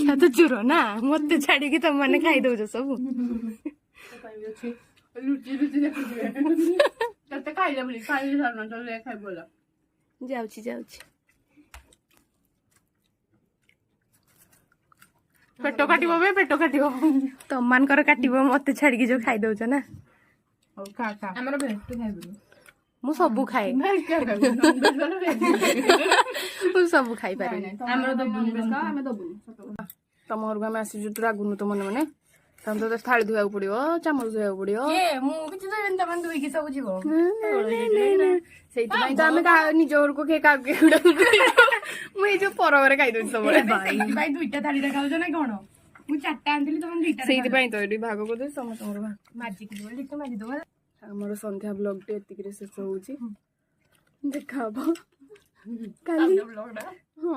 अच्छा तो चोर ना मत छाड़ी तुम मैंने खाई दौच सब लुचि लुचि देखुए तते खाइले बोली खाइले सारना चले खाइ बोला जाउची जाउची पेट काटिबो बे पेट काटिबो तुम मानकर काटिबो मते छाड़ी जो खाई दौच ना ओ खा खा हमर भेट खाइ बोली मु सबु खाए मैं क्या खाइ नॉनवेज वाला मु सबु खाई पारे हमर दबुनी बेस का हमें दबुनी तम घर में आसी जो रागुनु तो मन मने तम तो थाली धोया पड़ियो चामच धोया पड़ियो ए मु किछ देबेन तमन दुई की सब जीवो ସେଇଥିପାଇଁ ତ ଆମେ ନିଜ ଘରକୁ କିଏ କାହାକୁ ମୁଁ ଏଇ ଯୋଉ ପରବରେ ଖାଇଦଉଛି ସବୁବେଳେ ଭାଇ ଦୁଇଟା ଥାଳିରେ ଖାଉଛ ନା କଣ ମୁଁ ଚାରଟା ଆଣିଥିଲି ତମେ ଦୁଇଟା ସେଇଥିପାଇଁ ତ ଏଠି ଭାଗ କରିଦେବି ସମସ୍ତଙ୍କର ଭାଗ ମାଜିକି ଦବ ଟିକେ ମାଜିଦବ ଆମର ସନ୍ଧ୍ୟା ବ୍ଲଗଟି ଏତିକିରେ ଶେଷ ହଉଛି ଦେଖା ହବ କାଲି